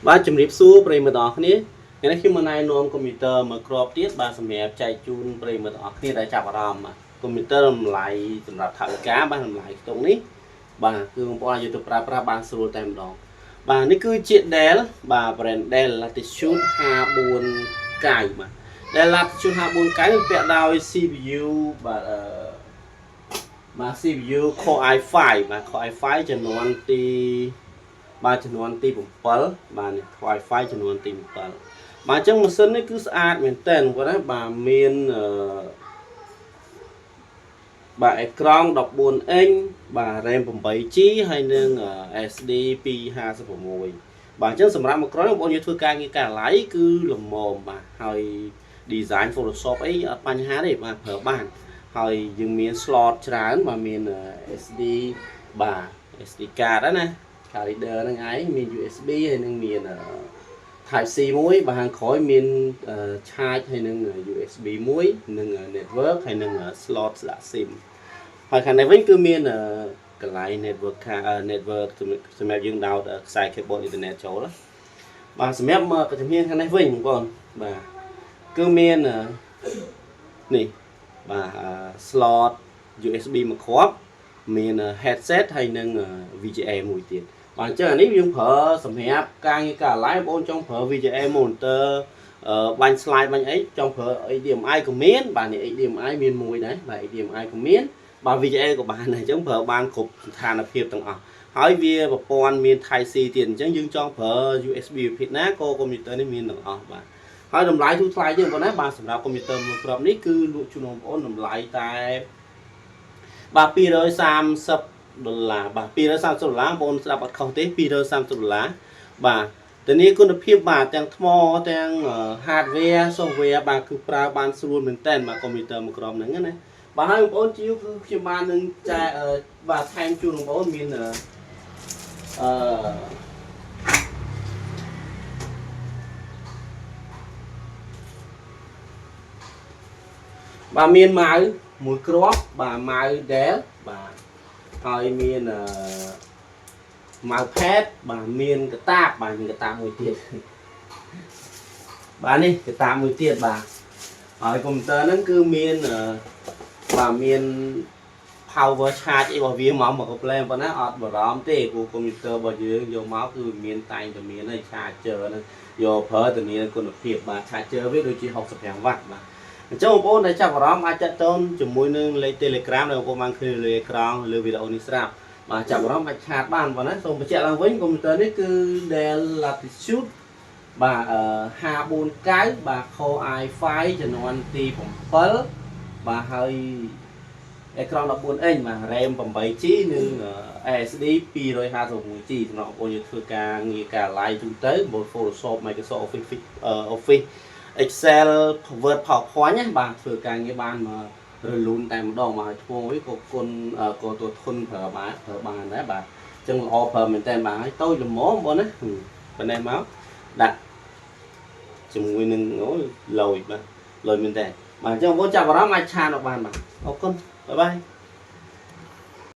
បាទជំរាបសួរប្រិយមិត្តទាំងអស់គ្នាថ្ងៃនេះខ្ញុំមកណែនាំកុំព្យូទ័រមួយគ្រាប់ទៀតបាទសម្រាប់ចែកជូនប្រិយមិត្តទាំងអស់គ្នាដែលចាប់អារម្មណ៍បាទកុំព្យូទ័រតម្លៃសម្រាប់ថវិកាបាទតម្លៃខ្ទង់នេះបាទគឺបងប្អូនអាចយកទៅប្រើប្រាស់បានស្រួលតែម្ដងបាទនេះគឺជា Dell បាទ brand Dell Latitude 54 កៅបាទ Dell Latitude 54 កៅពាក់ដោយ CPU បាទ CPU Core i5 បាទ Core i5 ចំនួនទីបាទចំនួនទី7បាទនេះ Wi-Fi ចំនួនទី7បាទអញ្ចឹងម៉ាស៊ីននេះគឺស្អាតមែនតើគាត់ណាបាទមានបាទអេក្រង់ 14 អ៊ីងបាទ RAM 8GB ហើយនឹង SD 256បាទអញ្ចឹងសម្រាប់មួយក្រោយបងប្អូនយកធ្វើការងារកាឡៃគឺល្មមបាទហើយ design Photoshop អីអត់បញ្ហាទេបាទប្រើបានហើយយើងមាន slot ច្រើនបាទមាន SD បាទ SD card ណាការីដឺហ្នឹងឯងមាន USB ហើយនឹងមាន Type C មួយបាទខាងក្រោយមាន charge ហើយនឹង USB មួយនិង network ហើយនឹង slot ស្ដាក់ SIM ហើយខាងនេះវិញគឺមានកន្លែង network សម្រាប់យើងដោតខ្សែ cable internet ចូលបាទសម្រាប់បច្ចេកវិទ្យាខាងនេះវិញបងប្អូនបាទគឺមាននេះបាទ slot USB មួយគ្រាប់មាន headset ហើយនឹង VGA មួយទៀតបាទអញ្ចឹងអានេះយើងប្រើសម្រាប់ការងារកាឡៃបងចង់ប្រើ VGA monitor បាញ់ slide បាញ់អីចង់ប្រើ HDMI ក៏មានបាទនេះ HDMI មានមួយដែរបាទ HDMI ក៏មានបាទ VGA ក៏បានដែរអញ្ចឹងប្រើបានគ្រប់ស្ថានភាពទាំងអស់ហើយវាប្រព័ន្ធមាន Type C ទៀតអញ្ចឹងយើងចង់ប្រើ USB ប្រភេទណាក៏កុំព្យូទ័រនេះមានទាំងអស់បាទហើយតម្លៃធូរថ្លៃជាងប៉ុណ្ណាបាទសម្រាប់កុំព្យូទ័រមួយគ្រាប់នេះគឺលក់ជូនបងប្អូនតម្លៃតែបាទ$230បាទ$230បងស្ដាប់អត់ខុសទេ$230បាទធានាគុណភាពបាទទាំងថ្មទាំង hardware software បាទគឺប្រើបានស្រួលមែនតើបាទកុំព្យូទ័រមួយគ្រាប់ហ្នឹងណាបាទហើយបងប្អូនជាវគឺខ្ញុំបាននឹងចែកបាទថែមជូនបងប្អូនមានបាទមានម៉ៅមួយគ្រាប់បាទម៉ៅ Dell បាទហើយមានម៉ៅ pad បាទមានកតាបបាទមានកតាបមួយទៀតបាទនេះកតាបមួយទៀតបាទហើយកុំព្យូទ័រហ្នឹងគឺមានបាទមាន power charge អីរបស់វាមកកុំភ្លេចប៉ុណ្ណាអត់បារម្ភទេព្រោះកុំព្យូទ័ររបស់យើងយកមកគឺមានតែងតែមានហើយ charger ហ្នឹងយកប្រើធានាគុណភាពបាទ charger វាដូចជា65 វ៉ាត់បាទអញ្ចឹងបងប្អូនដែលចាប់អារម្មណ៍អាចចាត់តូនជាមួយនឹងលេខ Telegram ដែលបងប្អូនបានឃើញលើអេក្រង់លើវីដេអូនេះស្រាប់បាទចាប់អារម្មណ៍អាចឆាតបានបងណាសូមបញ្ជាក់ឡើងវិញកុំព្យូទ័រនេះគឺ Dell Latitude បាទ5490បាទ Core i5 ចំនួនទី7បាទហើយអេក្រង់ 14 អ៊ីងបាទ RAM 8GB និង SSD 256GB សម្រាប់បងប្អូនយកធ្វើការងារការ live ទូទៅបូ Photoshop Microsoft Office Excel Word PowerPoint ណាបាទធ្វើការងារបានមករលូនតែម្ដងមកឈ្មោះវិញក៏គុណក៏ទធន់ប្រើបានដែរបាទអញ្ចឹងល្អប្រើមែនតើបាទហើយតូចល្មមបងណាប៉ុណ្ណេះមកដាក់ជាមួយនឹងអូយលយបាទលយមែនតើបាទអញ្ចឹងបងចាប់អារម្មណ៍អាចឆានអត់បានបាទអរគុណបាយបាយ